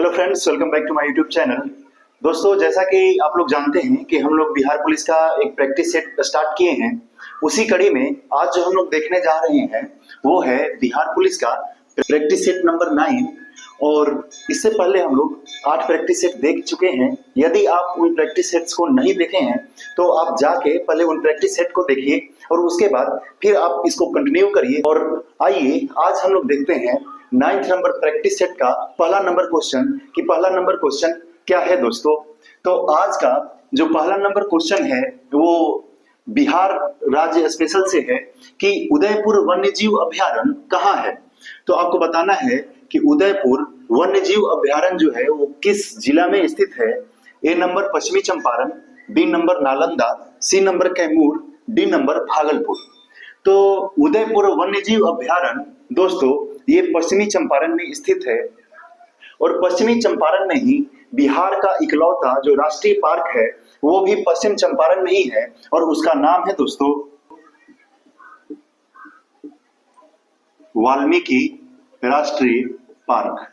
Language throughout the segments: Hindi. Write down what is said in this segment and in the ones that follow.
Hello friends, welcome back to my YouTube channel. दोस्तों, जैसा कि आप लोग जानते हैं कि हम लोग बिहार पुलिस का एक प्रैक्टिस सेट स्टार्ट किए हैं। उसी कड़ी में आज जो हम लोग देखने जा रहे हैं वो है बिहार पुलिस का प्रैक्टिस सेट नंबर 9। और इससे पहले हम लोग 8 प्रैक्टिस सेट देख चुके हैं। यदि आप उन प्रैक्टिस सेट्स को नहीं देखे हैं तो आप जाके पहले उन प्रैक्टिस सेट को देखिए और उसके बाद फिर आप इसको कंटिन्यू करिए। और आइए आज हम लोग देखते हैं 9th नंबर प्रैक्टिस सेट का पहला नंबर क्वेश्चन कि पहला नंबर क्वेश्चन क्या है दोस्तों। तो आज का जो पहला नंबर क्वेश्चन है वो बिहार राज्य स्पेशल से है कि उदयपुर वन्यजीव अभयारण्य कहाँ है। तो आपको बताना है कि उदयपुर वन्यजीव अभयारण्य जो है वो किस जिला में स्थित है। A number Paschimi Champaran, B number Nalanda, C number Kaimur, D number Bhagalpur. तो उदयपुर वन्यजीव अभयारण्य दोस्तों ये पश्चिमी चंपारण में स्थित है और पश्चिमी चंपारण में ही बिहार का इकलौता जो राष्ट्रीय पार्क है वो भी पश्चिम चंपारण में ही है और उसका नाम है दोस्तों वाल्मीकि राष्ट्रीय पार्क।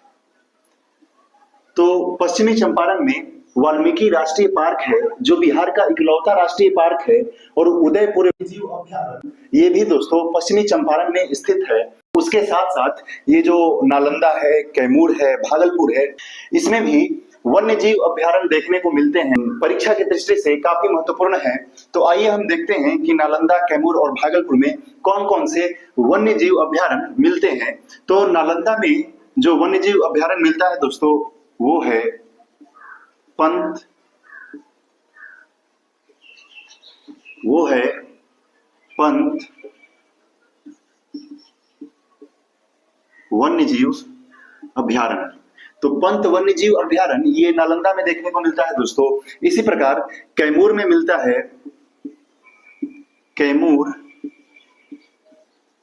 तो पश्चिमी चंपारण में वाल्मीकि राष्ट्रीय पार्क है जो बिहार का इकलौता राष्ट्रीय पार्क है और उदयपुर वन्यजीव अभयारण्य ये भी दोस्तों पश्चिमी चंपारण में स्थित है। उसके साथ साथ ये जो नालंदा है, कैमूर है, भागलपुर है, इसमें भी वन्यजीव अभयारण्य देखने को मिलते हैं। परीक्षा की दृष्टि से काफी महत्वपूर्ण है। तो आइए हम देखते हैं कि नालंदा, कैमूर और भागलपुर में कौन कौन से वन्यजीव अभयारण्य मिलते हैं। तो नालंदा में जो वन्यजीव अभयारण्य मिलता है दोस्तों वो है पंत वन्यजीव अभयारण्य। तो पंत वन्यजीव अभयारण्य ये नालंदा में देखने को मिलता है दोस्तों। इसी प्रकार कैमूर में मिलता है कैमूर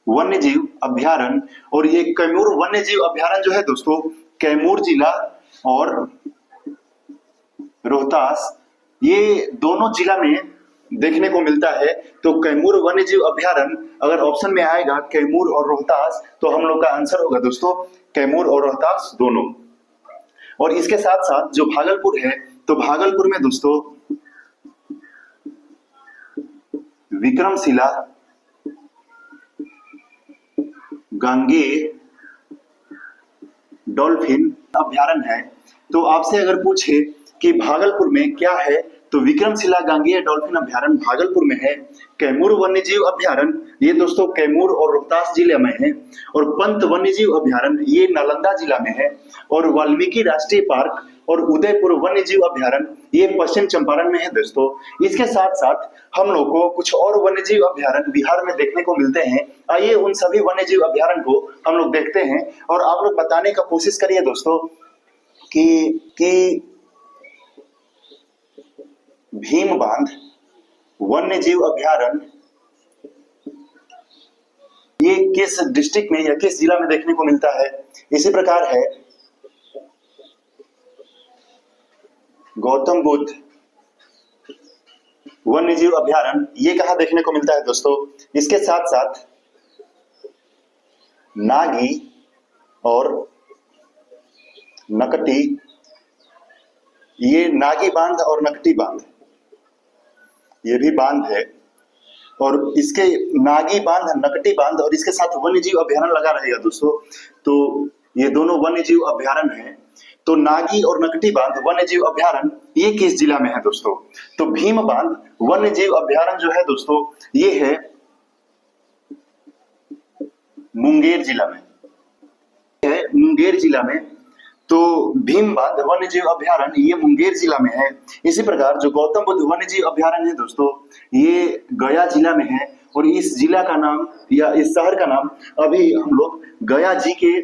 वन्यजीव अभयारण्य। और ये कैमूर वन्यजीव अभयारण्य जो है दोस्तों कैमूर जिला और रोहतास ये दोनों जिला में देखने को मिलता है। तो कैमूर वन्यजीव अभयारण्य अगर ऑप्शन में आएगा कैमूर और रोहतास तो हम लोग का आंसर होगा दोस्तों कैमूर और रोहतास दोनों। और इसके साथ साथ जो भागलपुर है तो भागलपुर में दोस्तों विक्रमशिला गांगेय डॉल्फिन अभयारण्य है। तो आपसे अगर पूछे कि भागलपुर में क्या है तो विक्रमशिला गांगेय डॉल्फिन अभयारण्य भागलपुर में है। कैमूर वन्यजीव अभयारण्य ये दोस्तों कैमूर और रोहतास जिले में है। और पंत वन्यजीव अभयारण्य ये नालंदा जिला में है। और वाल्मीकि राष्ट्रीय पार्क और उदयपुर वन्यजीव अभयारण्य ये पश्चिम चंपारण में है दोस्तों। इसके साथ साथ हम लोग को कुछ और वन्यजीव अभयारण्य बिहार में देखने को मिलते हैं। आइए उन सभी वन्यजीव अभयारण्य को हम लोग देखते हैं और आप लोग बताने का कोशिश करिए दोस्तों कि भीम बांध वन्यजीव अभयारण्य ये किस डिस्ट्रिक्ट में या किस जिला में देखने को मिलता है। इसी प्रकार है गौतम बुद्ध वन्यजीव अभयारण्य ये कहां देखने को मिलता है दोस्तों। इसके साथ साथ नागी और नकटी ये नागी बांध और नकटी बांध ये भी बांध है। और इसके नागी बांध, नकटी बांध और इसके साथ वन्यजीव अभयारण्य लगा रहेगा दोस्तों। तो ये दोनों वन्यजीव अभयारण्य हैं। तो नागी और नकटी बांध वन्यजीव अभयारण्य ये किस जिला में है दोस्तों। तो भीम बांध वन्यजीव अभयारण्य जो है दोस्तों ये है मुंगेर जिला में है, मुंगेर जिला में। तो भीम बांध वन्यजीव अभयारण्य ये मुंगेर जिला में है। इसी प्रकार जो गौतम बुद्ध वन्यजीव अभयारण्य है दोस्तों ये गया जिला में है। और इस जिला का नाम या इस शहर का नाम अभी हम लोग गया जी के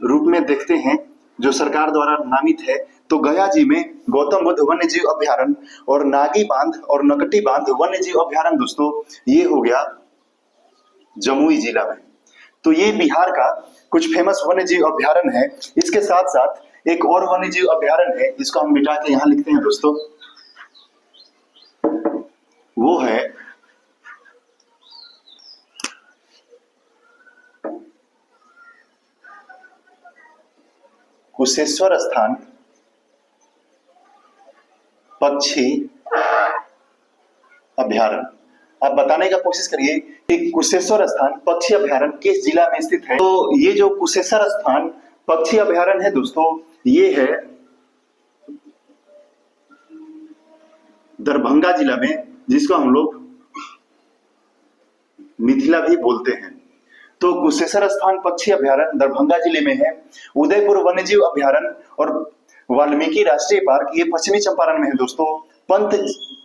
रूप में देखते हैं जो सरकार द्वारा नामित है। तो गया जी में गौतम बुद्ध वन्यजीव अभयारण्य और नागी बांध और नकटी बांध वन्यजीव अभयारण्य दोस्तों ये हो गया जमुई जिला में। तो ये बिहार का कुछ फेमस वन्यजीव अभयारण्य है। इसके साथ साथ एक और वन्यजीव अभयारण्य है जिसको हम मिटा के यहां लिखते हैं दोस्तों वो है कुशेश्वर स्थान पक्षी अभ्यारण्य। आप बताने का कोशिश करिए कि कुशेश्वर स्थान पक्षी अभ्यारण्य किस जिला में स्थित है। तो ये जो कुशेश्वर स्थान पक्षी अभ्यारण्य है दोस्तों, ये है दरभंगा जिला में, जिसको हम लोग मिथिला भी बोलते हैं। तो कुशेश्वर स्थान पक्षी अभ्यारण्य दरभंगा जिले में है। उदयपुर वन्यजीव अभ्यारण्य और वाल्मीकि राष्ट्रीय पार्क ये पश्चिमी चंपारण में है दोस्तों।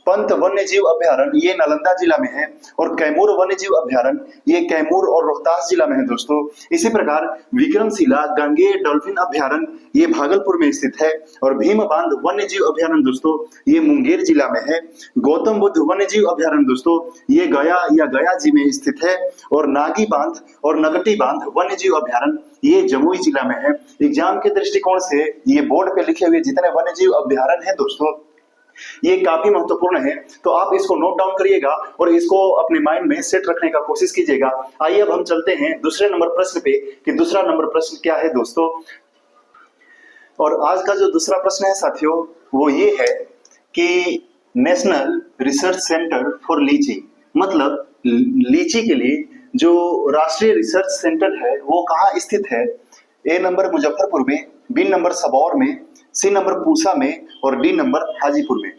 पंत वन्यजीव अभ्यारण्य ये नालंदा जिला में है और कैमूर वन्यजीव अभ्यारण्य ये कैमूर और रोहतास जिला में है दोस्तों। इसी प्रकार विक्रमशिला गंगेय डॉल्फिन अभ्यारण्य ये भागलपुर में स्थित है और भीम बांध वन्यजीव अभ्यारण्य दोस्तों ये मुंगेर जिला में है। गौतम बुद्ध वन्यजीव अभ्यारण्य दोस्तों ये गया या गया जी में स्थित है और नागी बांध और नगटी बांध वन्यजीव अभ्यारण्य ये जमुई जिला में है। एग्जाम के दृष्टिकोण से ये बोर्ड पे लिखे हुए जितने वन्यजीव अभ्यारण्य है दोस्तों, ये काफी महत्वपूर्ण है। तो आप इसको नोट डाउन करिएगा और इसको अपने माइंड में सेट रखने का कोशिश कीजिएगा। आइए अब हम चलते हैं दूसरे नंबर प्रश्न पे कि दूसरा नंबर प्रश्न क्या है दोस्तों। और आज का जो दूसरा प्रश्न है साथियों वो ये है कि नेशनल रिसर्च सेंटर फॉर लीची, मतलब लीची के लिए जो राष्ट्रीय रिसर्च सेंटर है वो कहाँ स्थित है। ए नंबर मुजफ्फरपुर में, बी नंबर सबौर में, सी नंबर पूसा में और डी नंबर हाजीपुर में।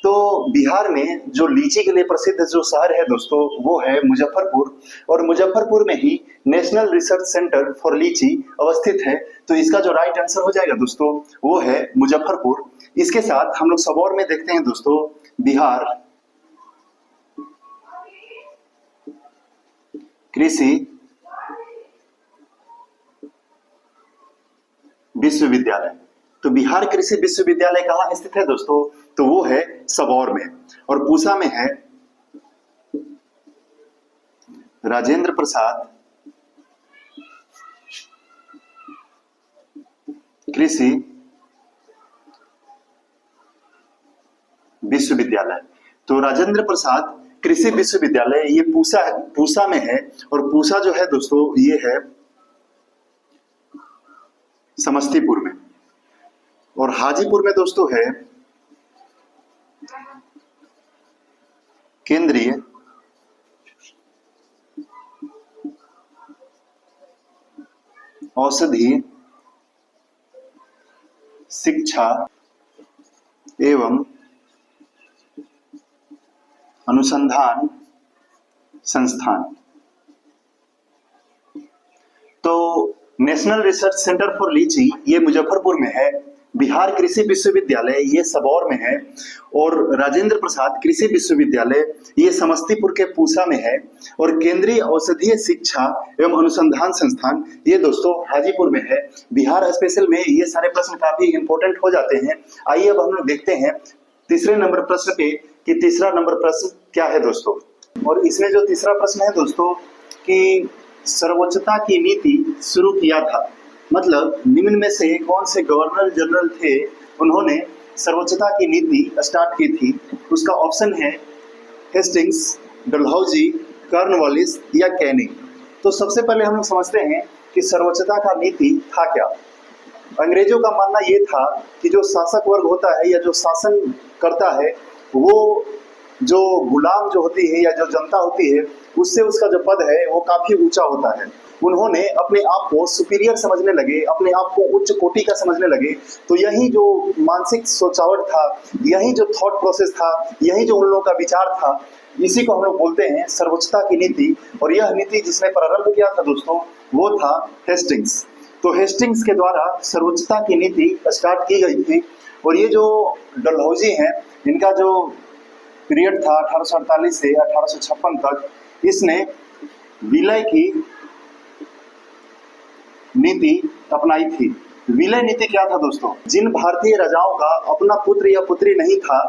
तो बिहार में जो लीची के लिए प्रसिद्ध जो शहर है दोस्तों वो है मुजफ्फरपुर और मुजफ्फरपुर में ही नेशनल रिसर्च सेंटर फॉर लीची अवस्थित है। तो इसका जो राइट आंसर हो जाएगा दोस्तों वो है मुजफ्फरपुर। इसके साथ हम लोग सबौर में देखते हैं दोस्तों, बिहार कृषि विश्वविद्यालय। तो बिहार कृषि विश्वविद्यालय कहाँ स्थित है दोस्तों, तो वो है सबौर में। और पूसा में है राजेंद्र प्रसाद कृषि विश्वविद्यालय। तो राजेंद्र प्रसाद कृषि विश्वविद्यालय ये पूसा में है और पूसा जो है दोस्तों ये है समस्तीपुर में। और हाजीपुर में दोस्तों है केंद्रीय औषधि शिक्षा एवं अनुसंधान संस्थान। तो नेशनल रिसर्च सेंटर फॉर लीची ये मुजफ्फरपुर में है, बिहार कृषि विश्वविद्यालय ये सबौर में है और राजेंद्र प्रसाद कृषि विश्वविद्यालय ये समस्तीपुर के पूसा में है और केंद्रीय औषधीय शिक्षा एवं अनुसंधान संस्थान ये दोस्तों हाजीपुर में है। बिहार स्पेशल में ये सारे प्रश्न काफी इंपॉर्टेंट हो जाते हैं। आइए अब हम लोग देखते हैं तीसरे नंबर प्रश्न पे कि तीसरा नंबर प्रश्न क्या है दोस्तों। और इसमें जो तीसरा प्रश्न है दोस्तों कि सर्वोच्चता की नीति शुरू किया था, मतलब निम्न में से कौन से गवर्नर जनरल थे उन्होंने सर्वोच्चता की नीति स्टार्ट की थी। उसका ऑप्शन है हेस्टिंग्स, डलहौजी, कॉर्नवालिस या कैनिंग। तो सबसे पहले हम लोग समझते हैं कि सर्वोच्चता का नीति था क्या। अंग्रेजों का मानना ये था कि जो शासक वर्ग होता है या जो शासन करता है वो जो गुलाम जो होती है या जो जनता होती है उससे उसका जो पद है वो काफी ऊंचा होता है। उन्होंने अपने आप को सुपीरियर समझने लगे, अपने आप को उच्च कोटि का समझने लगे। तो यही जो मानसिक सोचावट था, यही जो थॉट प्रोसेस था, यही जो उन लोगों का विचार था, इसी को हम लोग बोलते हैं सर्वोच्चता की नीति। और यह नीति जिसने प्रारंभ किया था दोस्तों वो था हेस्टिंग्स। तो हेस्टिंग्स के द्वारा सर्वोच्चता की नीति स्टार्ट की गई थी। और ये जो डलहौजी हैं इनका जो पीरियड था 1848 से 1856 तक, इसने विलय की नीति अपनाई थी। विलय नीति क्या था दोस्तों, जिन भारतीय राजाओं का अपना पुत्र या पुत्री नहीं था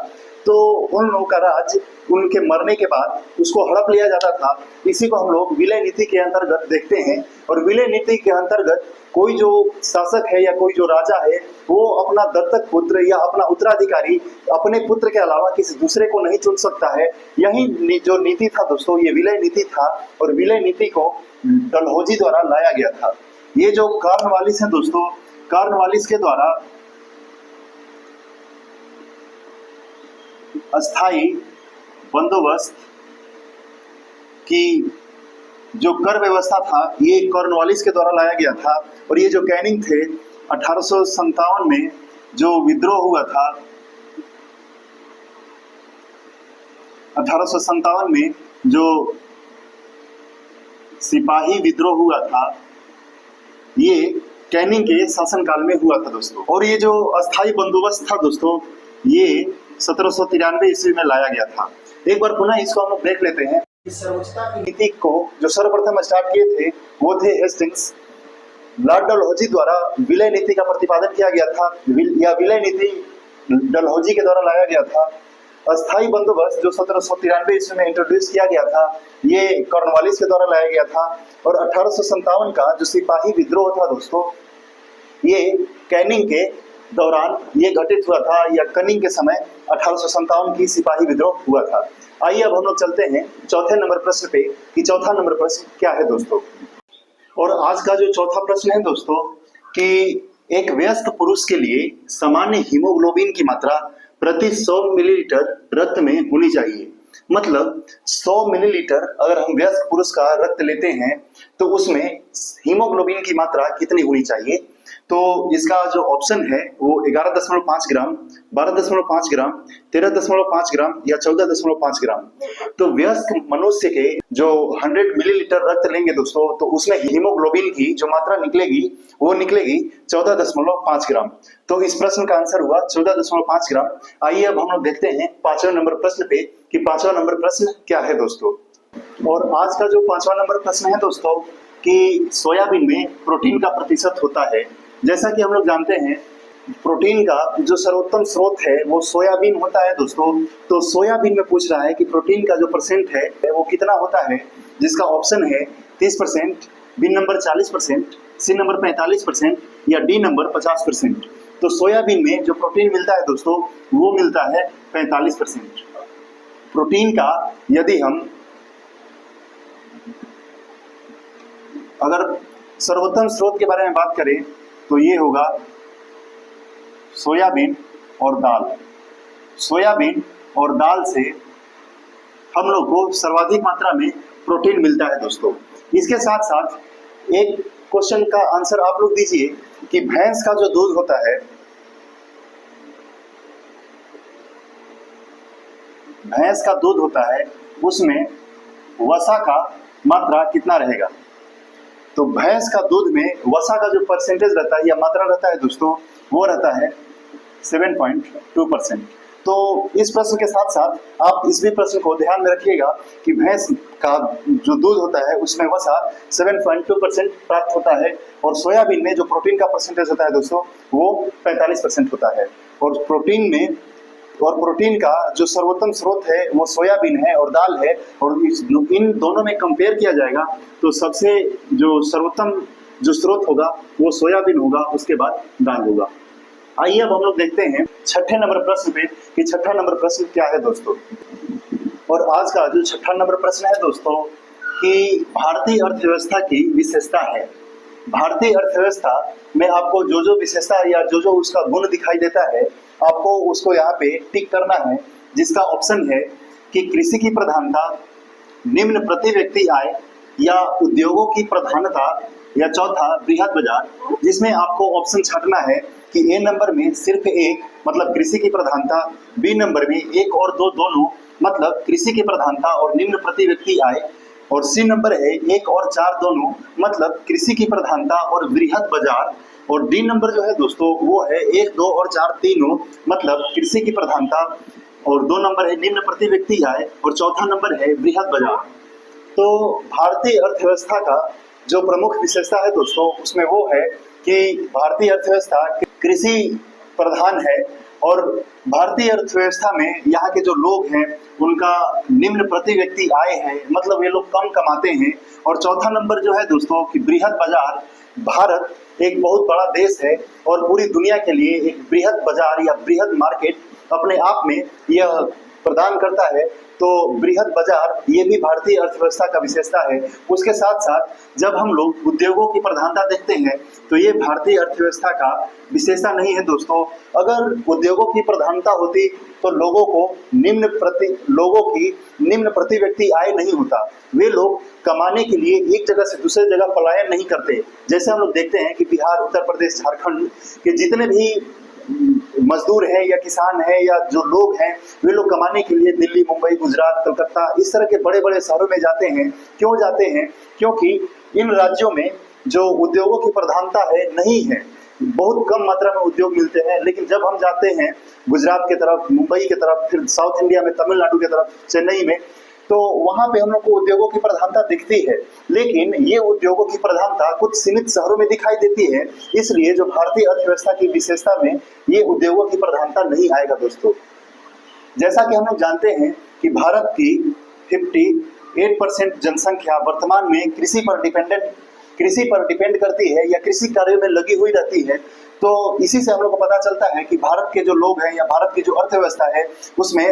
तो उन लोगों का राज्य उनके मरने के बाद उसको हड़प लिया जाता था। इसी को हम लोग विलय नीति के अंतर्गत देखते हैं। और विलय नीति के अंतर्गत कोई जो शासक है या कोई जो राजा है वो अपना दत्तक पुत्र या अपना उत्तराधिकारी अपने पुत्र के अलावा किसी दूसरे को नहीं चुन सकता है। यही जो नीति था दोस्तों ये विलय नीति था और विलय नीति को डलहौजी द्वारा लाया गया था। ये जो कॉर्नवालिस है दोस्तों कॉर्नवालिस के द्वारा अस्थाई बंदोबस्त की जो कर व्यवस्था था ये कॉर्नवालिस के द्वारा लाया गया था। और ये जो कैनिंग थे 1857 में जो विद्रोह हुआ था, 1857 में जो सिपाही विद्रोह हुआ था ये कैनिंग के शासनकाल में हुआ था दोस्तों। और ये जो अस्थाई बंदोबस्त था दोस्तों ये 1793 ईस्वी में लाया गया था। एक बार पुनः इसको हम लोग देख लेते हैं। सर्वोच्चता की नीति को जो सर्वप्रथम स्टार्ट किए थे वो थे हेस्टिंग्स। लॉर्ड डलहौजी द्वारा विलय नीति का प्रतिपादन किया गया था, या विलय नीति डलहौजी के द्वारा लाया गया था। अस्थाई बंदोबस्त जो 1793 ईस्वी में इंट्रोड्यूस किया गया था ये कॉर्नवालिस के द्वारा लाया गया था। और 1857 का जो सिपाही विद्रोह था दोस्तों ये कैनिंग के दौरान ये घटित हुआ था, या कनिंग के समय 1857 की सिपाही विद्रोह हुआ था। आइए अब हम लोग चलते हैं चौथे नंबर प्रश्न पे कि चौथा नंबर प्रश्न क्या है दोस्तों। और आज का जो चौथा प्रश्न है दोस्तों कि एक वयस्क पुरुष के लिए सामान्य हीमोग्लोबिन की मात्रा प्रति 100 मिलीलीटर रक्त में होनी चाहिए। मतलब 100 मिलीलीटर अगर हम वयस्क पुरुष का रक्त लेते हैं तो उसमें हीमोग्लोबिन की मात्रा कितनी होनी चाहिए। तो इसका जो ऑप्शन है वो 11.5 ग्राम, 12.5 ग्राम, 13.5 ग्राम या 14.5 ग्राम। तो वयस्क मनुष्य के जो 100 मिलीलीटर रक्त लेंगे दोस्तों तो उसमें हीमोग्लोबिन की जो मात्रा निकलेगी वो निकलेगी 14.5 ग्राम। तो इस प्रश्न का आंसर हुआ 14.5 ग्राम। आइए अब हम लोग देखते हैं 5वें नंबर प्रश्न पे कि 5वां नंबर प्रश्न क्या है दोस्तों। और आज का जो 5वां नंबर प्रश्न है दोस्तों कि सोयाबीन में प्रोटीन का प्रतिशत होता है। जैसा कि हम लोग जानते हैं प्रोटीन का जो सर्वोत्तम स्रोत है वो सोयाबीन होता है दोस्तों। तो सोयाबीन में पूछ रहा है कि प्रोटीन का जो परसेंट है वो कितना होता है, जिसका ऑप्शन है 30%, बी नंबर 40%, सी नंबर 45% या डी नंबर 50%। तो सोयाबीन में जो प्रोटीन मिलता है दोस्तों वो मिलता है 45%। प्रोटीन का यदि हम अगर सर्वोत्तम स्रोत के बारे में बात करें तो ये होगा सोयाबीन और दाल। सोयाबीन और दाल से हम लोग को सर्वाधिक मात्रा में प्रोटीन मिलता है दोस्तों। इसके साथ साथ एक क्वेश्चन का आंसर आप लोग दीजिए कि भैंस का जो दूध होता है, भैंस का दूध होता है उसमें वसा का मात्रा कितना रहेगा। तो भैंस का दूध में वसा का जो परसेंटेज रहता है या मात्रा रहता है दोस्तों वो रहता है 7.2%। तो इस प्रश्न के साथ साथ आप इस भी प्रश्न को ध्यान में रखिएगा कि भैंस का जो दूध होता है उसमें वसा 7.2% प्राप्त होता है और सोयाबीन में जो प्रोटीन का परसेंटेज होता है दोस्तों वो 45% होता है। और प्रोटीन का जो सर्वोत्तम स्रोत है वो सोयाबीन है और दाल है। और इन दोनों में कंपेयर किया जाएगा तो सबसे जो सर्वोत्तम जो स्रोत होगा वो सोयाबीन होगा, उसके बाद दाल होगा। आइए अब हम लोग देखते हैं 6ठे नंबर प्रश्न पे कि 6ठा नंबर प्रश्न क्या है दोस्तों। और आज का जो 6ठा नंबर प्रश्न है दोस्तों कि भारतीय अर्थव्यवस्था की विशेषता है। भारतीय अर्थव्यवस्था में आपको जो जो विशेषता या जो जो उसका गुण दिखाई देता है आपको उसको यहाँ पे टिक करना है, जिसका ऑप्शन है कि कृषि की प्रधानता, निम्न प्रति व्यक्ति आय या उद्योगों की प्रधानता, या चौथा बृहद बाजार, जिसमें आपको ऑप्शन छांटना है कि ए नंबर में सिर्फ एक मतलब कृषि की प्रधानता, बी नंबर में एक और दो दोनों मतलब कृषि की प्रधानता और निम्न प्रति व्यक्ति आय, और सी नंबर है एक और चार दोनों मतलब कृषि की प्रधानता और बृहद बाजार, और डी नंबर जो है दोस्तों वो है एक दो और चार तीनों मतलब कृषि की प्रधानता, और दो नंबर है निम्न प्रति व्यक्ति आय और चौथा नंबर है बृहद बाजार। तो भारतीय अर्थव्यवस्था का जो प्रमुख विशेषता है दोस्तों उसमें वो है कि भारतीय अर्थव्यवस्था कृषि प्रधान है और भारतीय अर्थव्यवस्था में यहाँ के जो लोग हैं उनका निम्न प्रति व्यक्ति आय है, मतलब ये लोग कम कमाते हैं। और चौथा नंबर जो है दोस्तों कि बृहद बाजार, भारत एक बहुत बड़ा देश है और पूरी दुनिया के लिए एक बृहद बाजार या बृहद मार्केट अपने आप में यह प्रदान करता है। तो बृहद बाजार ये भी भारतीय अर्थव्यवस्था का विशेषता है। उसके साथ साथ जब हम लोग उद्योगों की प्रधानता देखते हैं तो ये भारतीय अर्थव्यवस्था का विशेषता नहीं है दोस्तों। अगर उद्योगों की प्रधानता होती तो लोगों की निम्न प्रति व्यक्ति आय नहीं होता। वे लोग कमाने के लिए एक जगह से दूसरे जगह पलायन नहीं करते। जैसे हम लोग देखते हैं कि बिहार, उत्तर प्रदेश, झारखंड के जितने भी मजदूर हैं या किसान हैं या जो लोग हैं, वे लोग कमाने के लिए दिल्ली, मुंबई, गुजरात, कलकत्ता इस तरह के बड़े बड़े शहरों में जाते हैं। क्यों जाते हैं? क्योंकि इन राज्यों में जो उद्योगों की प्रधानता है नहीं है, बहुत कम मात्रा में उद्योग मिलते हैं। लेकिन जब हम जाते हैं गुजरात के तरफ, मुंबई के तरफ, फिर साउथ इंडिया में तमिलनाडु के तरफ, चेन्नई में, तो वहां पे हम लोग को उद्योगों की प्रधानता दिखती है। लेकिन ये उद्योगों की प्रधानता कुछ सीमित शहरों में दिखाई देती है। इसलिए जो भारतीय अर्थव्यवस्था की विशेषता में ये उद्योगों की प्रधानता नहीं आएगा दोस्तों। जैसा कि हम लोग जानते हैं कि भारत की 58% जनसंख्या वर्तमान में कृषि पर डिपेंड करती है या कृषि कार्यों में लगी हुई रहती है। तो इसी से हम लोग को पता चलता है कि भारत के जो लोग हैं या भारत की जो अर्थव्यवस्था है उसमें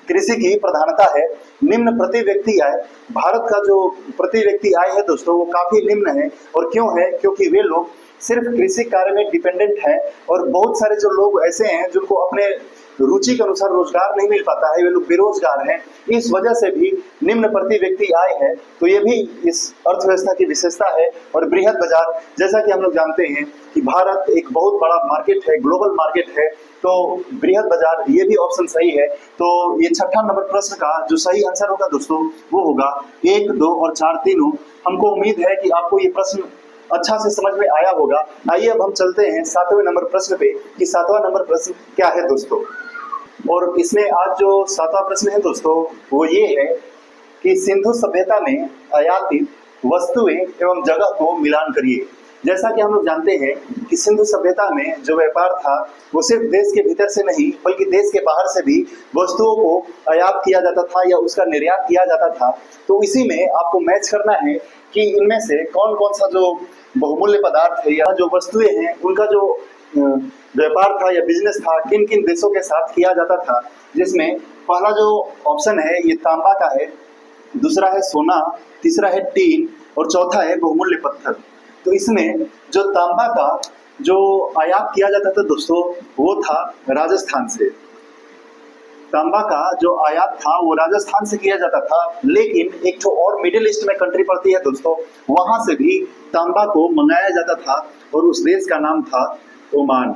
कृषि की प्रधानता है। निम्न प्रति व्यक्ति आय, भारत का जो प्रति व्यक्ति आय है दोस्तों वो काफी निम्न है। और क्यों है? क्योंकि वे लोग सिर्फ कृषि कार्य में डिपेंडेंट हैं और बहुत सारे जो लोग ऐसे हैं जिनको अपने रुचि के अनुसार रोजगार नहीं मिल पाता है, वे लोग बेरोजगार हैं। इस वजह से भी निम्न प्रति व्यक्ति आय है। तो ये भी इस अर्थव्यवस्था की विशेषता है। और बृहद बाजार, जैसा कि हम लोग जानते हैं कि भारत एक बहुत बड़ा मार्केट है, ग्लोबल मार्केट है, तो बृहद बाजार ये भी ऑप्शन सही है। तो ये छठा नंबर प्रश्न का जो सही आंसर होगा दोस्तों वो होगा 1, 2 और 4 तीनों। हमको उम्मीद है कि आपको ये प्रश्न अच्छा से समझ में आया होगा। आइए अब हम चलते हैं 7वें नंबर प्रश्न पे कि 7वां नंबर प्रश्न क्या है दोस्तों। और इसमें आज जो 7वां प्रश्न है दोस्तों वो ये है कि सिंधु सभ्यता में आयातित वस्तुएं एवं जगह को मिलान करिए। जैसा कि हम लोग जानते हैं कि सिंधु सभ्यता में जो व्यापार था वो सिर्फ देश के भीतर से नहीं बल्कि देश के बाहर से भी वस्तुओं को आयात किया जाता था या उसका निर्यात किया जाता था। तो इसी में आपको मैच करना है कि इनमें से कौन कौन सा जो बहुमूल्य पदार्थ है या जो वस्तुएं हैं उनका जो व्यापार था या बिजनेस था किन किन देशों के साथ किया जाता था। जिसमें पहला जो ऑप्शन है ये तांबा का है, दूसरा है सोना, तीसरा है टीन और चौथा है बहुमूल्य पत्थर। तो इसमें जो तांबा का जो आयात किया जाता था दोस्तों वो था राजस्थान से। तांबा का जो आयात था वो राजस्थान से किया जाता था। लेकिन एक तो और मिडिल ईस्ट में कंट्री पड़ती है दोस्तों, वहां से भी तांबा को मंगाया जाता था और उस देश का नाम था ओमान।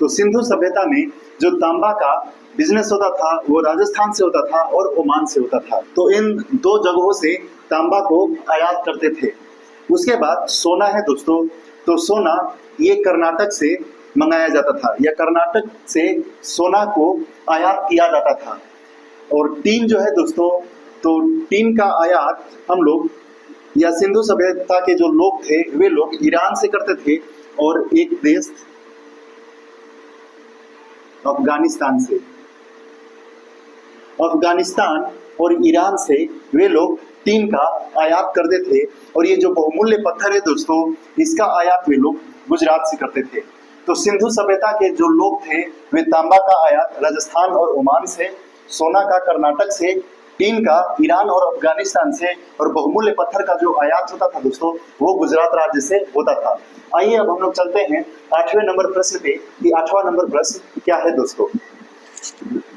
तो सिंधु सभ्यता में जो तांबा का बिजनेस होता था वो राजस्थान से होता था और ओमान से होता था। तो इन दो जगहों से तांबा को आयात करते थे। उसके बाद सोना है दोस्तों, तो सोना ये कर्नाटक से मंगाया जाता था या कर्नाटक से सोना को आयात किया जाता था। और टीन जो है दोस्तों, तो टीन का आयात हम लोग या सिंधु सभ्यता के जो लोग थे वे लोग ईरान से करते थे और एक देश अफगानिस्तान से। अफगानिस्तान और ईरान से वे लोग टीन का आयात करते थे। और ये जो बहुमूल्य पत्थर है दोस्तों इसका आयात वे लोग गुजरात से करते थे। तो सिंधु सभ्यता के जो लोग थे वे तांबा का आयात राजस्थान और ओमान से, सोना का कर्नाटक से, टीन का ईरान और अफगानिस्तान से और बहुमूल्य पत्थर का जो आयात होता था दोस्तों वो गुजरात राज्य से होता था। आइए अब हम लोग चलते हैं 8वें नंबर प्रश्न पे कि 8वां नंबर प्रश्न क्या है दोस्तों।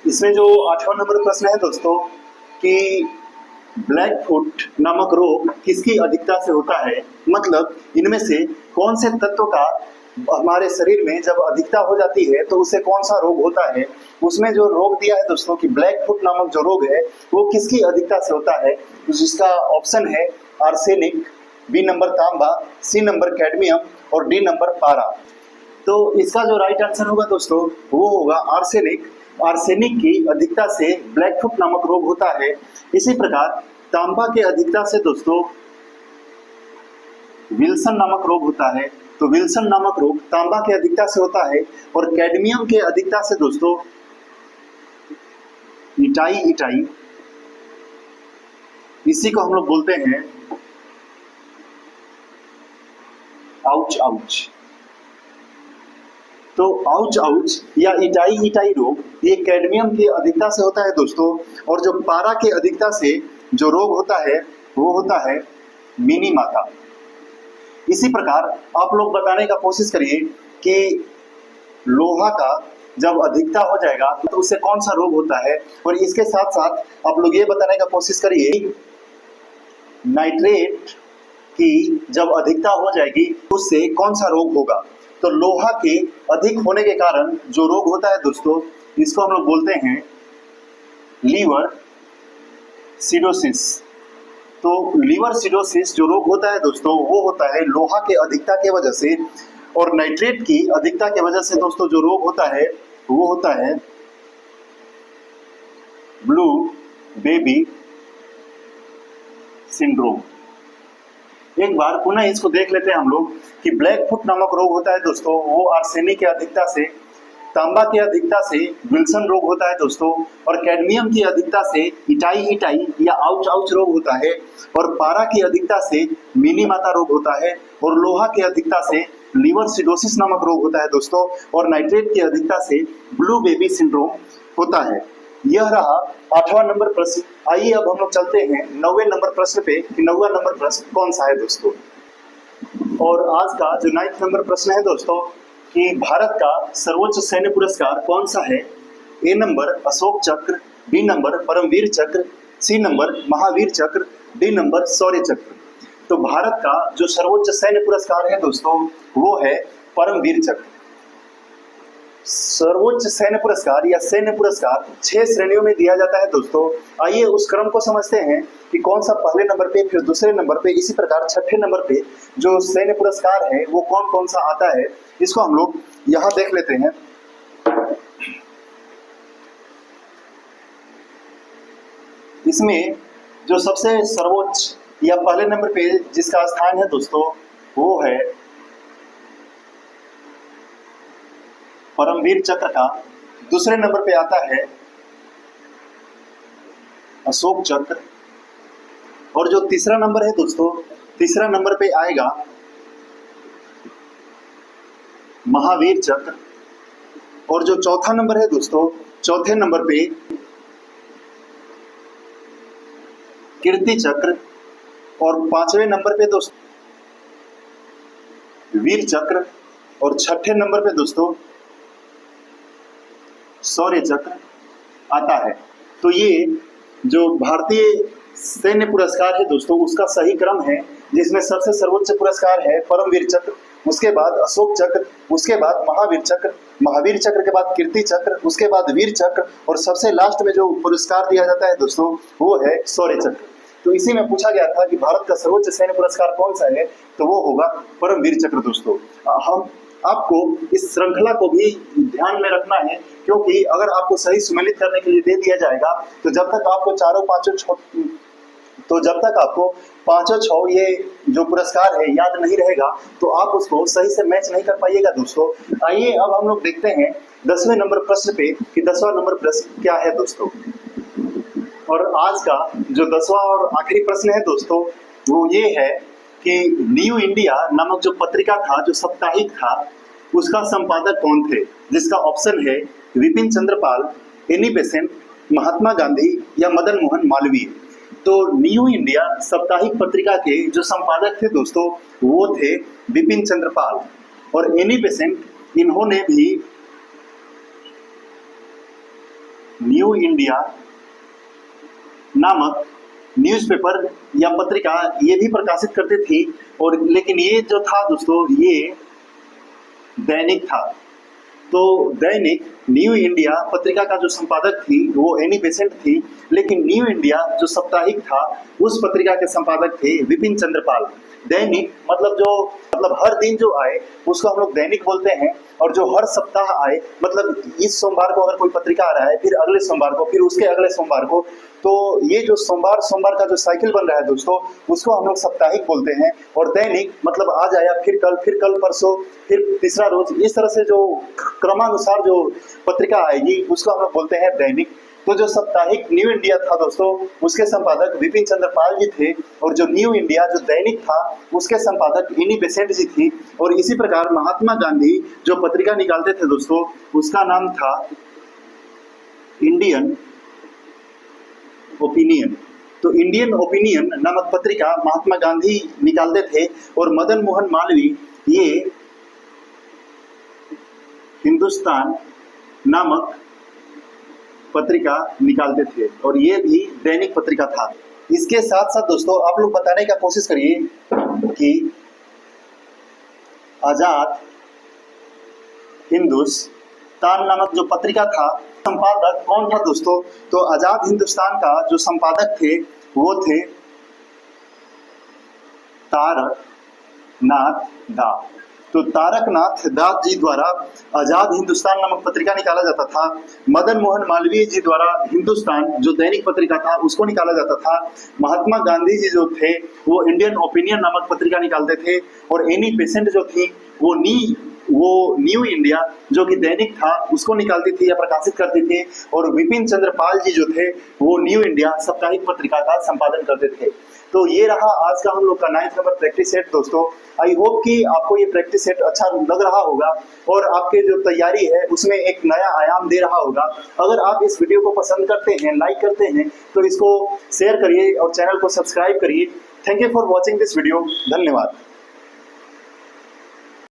इसमें जो 8वां नंबर प्रश्न है दोस्तों कि ब्लैक फुट नामक रोग किसकी अधिकता से होता है, मतलब इनमें से कौन से तत्व का हमारे शरीर में जब अधिकता हो जाती है तो उससे कौन सा रोग होता है। उसमें जो रोग दिया है दोस्तों कि ब्लैक फुट नामक जो रोग है वो किसकी अधिकता से होता है, तो जिसका ऑप्शन है आर्सेनिक, बी नंबर तांबा, सी नंबर कैडमियम और डी नंबर पारा। तो इसका जो राइट आंसर होगा दोस्तों वो होगा आर्सेनिक। आर्सेनिक की अधिकता से ब्लैक फुट नामक रोग होता है। इसी प्रकार तांबा के अधिकता से दोस्तों विल्सन नामक रोग होता है। तो विल्सन नामक रोग तांबा के अधिकता से होता है। और कैडमियम के अधिकता से दोस्तों इटाई, इसी को हम लोग बोलते हैं आउच। तो आउच आउच या इटाई इटाई रोग ये कैडमियम की अधिकता से होता है दोस्तों, और जो पारा की अधिकता से जो रोग होता है वो होता है मिनीमाता। इसी प्रकार आप लोग बताने का कोशिश करिए कि लोहा का जब अधिकता हो जाएगा तो उससे कौन सा रोग होता है, और इसके साथ साथ आप लोग ये बताने का कोशिश करिए नाइट्रेट की जब अधिकता हो जाएगी उससे कौन सा रोग होगा। तो लोहा के अधिक होने के कारण जो रोग होता है दोस्तों, इसको हम लोग बोलते हैं लीवर सिरोसिस। तो लीवर सिरोसिस जो रोग होता है दोस्तों वो होता है लोहा के अधिकता की वजह से, और नाइट्रेट की अधिकता की वजह से दोस्तों जो रोग होता है वो होता है ब्लू बेबी सिंड्रोम। एक बार पुनः इसको देख लेते हैं हम लोग कि ब्लैक फुट नामक रोग होता है दोस्तों, वो आर्सेनिक की अधिकता से, तांबा की अधिकता से विल्सन रोग होता है दोस्तों, और कैडमियम की अधिकता से इटाई इटाई या आउच आउच रोग होता है, और पारा की अधिकता से मिनीमाता रोग होता है, और लोहा की अधिकता से लीवर सिडोसिस नामक रोग होता है दोस्तों, और नाइट्रेट की अधिकता से ब्लू बेबी सिंड्रोम होता है। यह रहा 8वां नंबर प्रश्न। आइए अब हम लोग चलते हैं 9वें नंबर प्रश्न पे कि 9वां नंबर प्रश्न कौन सा है दोस्तों। और आज का जो 9वां नंबर प्रश्न है दोस्तों कि भारत का सर्वोच्च सैन्य पुरस्कार कौन सा है। ए नंबर अशोक चक्र, बी नंबर परमवीर चक्र, सी नंबर महावीर चक्र, डी नंबर शौर्य चक्र। तो भारत का जो सर्वोच्च सैन्य पुरस्कार है दोस्तों वो है परमवीर चक्र। सर्वोच्च सैन्य पुरस्कार या सैन्य पुरस्कार 6 श्रेणियों में दिया जाता है दोस्तों। आइए उस क्रम को समझते हैं कि कौन सा पहले नंबर पे, फिर दूसरे नंबर पे, इसी प्रकार छठे नंबर पे जो सैन्य पुरस्कार है वो कौन कौन सा आता है, इसको हम लोग यहाँ देख लेते हैं। इसमें जो सबसे सर्वोच्च या पहले नंबर पे जिसका स्थान है दोस्तों वो है परमवीर चक्र का। दूसरे नंबर पे आता है अशोक चक्र, और जो तीसरा नंबर है दोस्तों, तीसरा नंबर पे आएगा महावीर चक्र, और जो चौथा नंबर है दोस्तों, चौथे नंबर पे कीर्ति चक्र, और 5वें नंबर पे दोस्तों वीर चक्र, और छठे नंबर पे दोस्तों शौर्य चक्र आता है। तो ये जो भारतीय सैन्य पुरस्कार है दोस्तों उसका सही क्रम है, जिसमें सबसे सर्वोच्च पुरस्कार है परमवीर चक्र, उसके बाद अशोक चक्र, उसके बाद महावीर चक्र, महावीर चक्र के बाद कीर्ति चक्र, उसके बाद वीर चक्र, और सबसे लास्ट में जो पुरस्कार दिया जाता है दोस्तों वो है शौर्य चक्र। तो इसी में पूछा गया था कि भारत का सर्वोच्च सैन्य पुरस्कार कौन सा है, तो वो होगा परमवीर चक्र दोस्तों। हम आपको इस श्रृंखला को भी ध्यान में रखना है, क्योंकि अगर आपको सही सुमेलित करने के लिए दे दिया जाएगा तो जब तक आपको पांचों छह ये जो पुरस्कार है याद नहीं रहेगा तो आप उसको सही से मैच नहीं कर पाइएगा दोस्तों। आइए अब हम लोग देखते हैं 10वें नंबर प्रश्न पे कि 10वां नंबर प्रश्न क्या है दोस्तों। और आज का जो 10वां और आखिरी प्रश्न है दोस्तों वो ये है कि न्यू इंडिया नामक जो पत्रिका था, जो साप्ताहिक था, उसका संपादक कौन थे, जिसका ऑप्शन है विपिन चंद्र पाल, एनी बेसेंट, महात्मा गांधी या मदन मोहन मालवीय। तो न्यू इंडिया साप्ताहिक पत्रिका के जो संपादक थे दोस्तों वो थे विपिन चंद्र पाल, और एनी बेसेंट इन्होंने भी न्यू इंडिया नामक न्यूज़पेपर या पत्रिका ये भी प्रकाशित करते थे, और लेकिन ये जो था दोस्तों ये दैनिक था। तो दैनिक न्यू इंडिया पत्रिका का जो संपादक थी वो एनी बेसेंट थी, लेकिन न्यू इंडिया जो साप्ताहिक था उस पत्रिका के संपादक थे विपिन चंद्र पाल। दैनिक मतलब हर दिन जो आए उसको हम लोग दैनिक बोलते हैं, और जो हर सप्ताह आए मतलब इस सोमवार को अगर कोई पत्रिका आ रहा है, फिर अगले सोमवार को, फिर उसके अगले सोमवार को, तो ये जो सोमवार का जो साइकिल बन रहा है दोस्तों उसको हम लोग साप्ताहिक बोलते हैं। और दैनिक मतलब आज आया, फिर कल परसों, फिर तीसरा रोज, इस तरह से जो क्रमानुसार जो पत्रिका आएगी उसको हम लोग बोलते हैं दैनिक। तो जो साप्ताहिक न्यू इंडिया था दोस्तों, उसके संपादक विपिन चंद्र पाल जी थे, और जो न्यू इंडिया जो दैनिक था उसके संपादक एनी बेसेंट जी थी। और इसी प्रकार महात्मा गांधी जो पत्रिका निकालते थे दोस्तों, उसका नाम था इंडियन ओपिनियन। तो इंडियन ओपिनियन नामक पत्रिका महात्मा गांधी निकालते थे, और मदन मोहन मालवीय ये हिंदुस्तान नामक पत्रिका निकालते थे, और ये भी दैनिक पत्रिका था। इसके साथ साथ दोस्तों आप लोग बताने का कोशिश करिए कि आजाद हिंदुस्तान नामक जो पत्रिका था, संपादक कौन था दोस्तों? तो आजाद हिंदुस्तान का जो संपादक थे वो थे तारक नाथ दास। तो तारक नाथ दास जी द्वारा आजाद हिंदुस्तान नामक पत्रिका निकाला जाता था। मदन मोहन मालवीय जी द्वारा हिंदुस्तान जो दैनिक पत्रिका था उसको निकाला जाता था। महात्मा गांधी जी जो थे वो इंडियन ओपिनियन नामक पत्रिका निकालते थे, और एनी बेसेंट जो थी वो न्यू इंडिया जो कि दैनिक था उसको निकालती थी या प्रकाशित करती थी, और विपिन चंद्र पाल जी जो थे वो न्यू इंडिया साप्ताहिक पत्रिका का संपादन करते थे। तो ये रहा आज का हम लोग का 9th नंबर प्रैक्टिस सेट दोस्तों। आई होप कि आपको ये प्रैक्टिस सेट अच्छा लग रहा होगा, और आपके जो तैयारी है उसमें एक नया आयाम दे रहा होगा। अगर आप इस वीडियो को पसंद करते हैं, लाइक करते हैं, तो इसको शेयर करिए और चैनल को सब्सक्राइब करिए। Thank you for watching this video. धन्यवाद।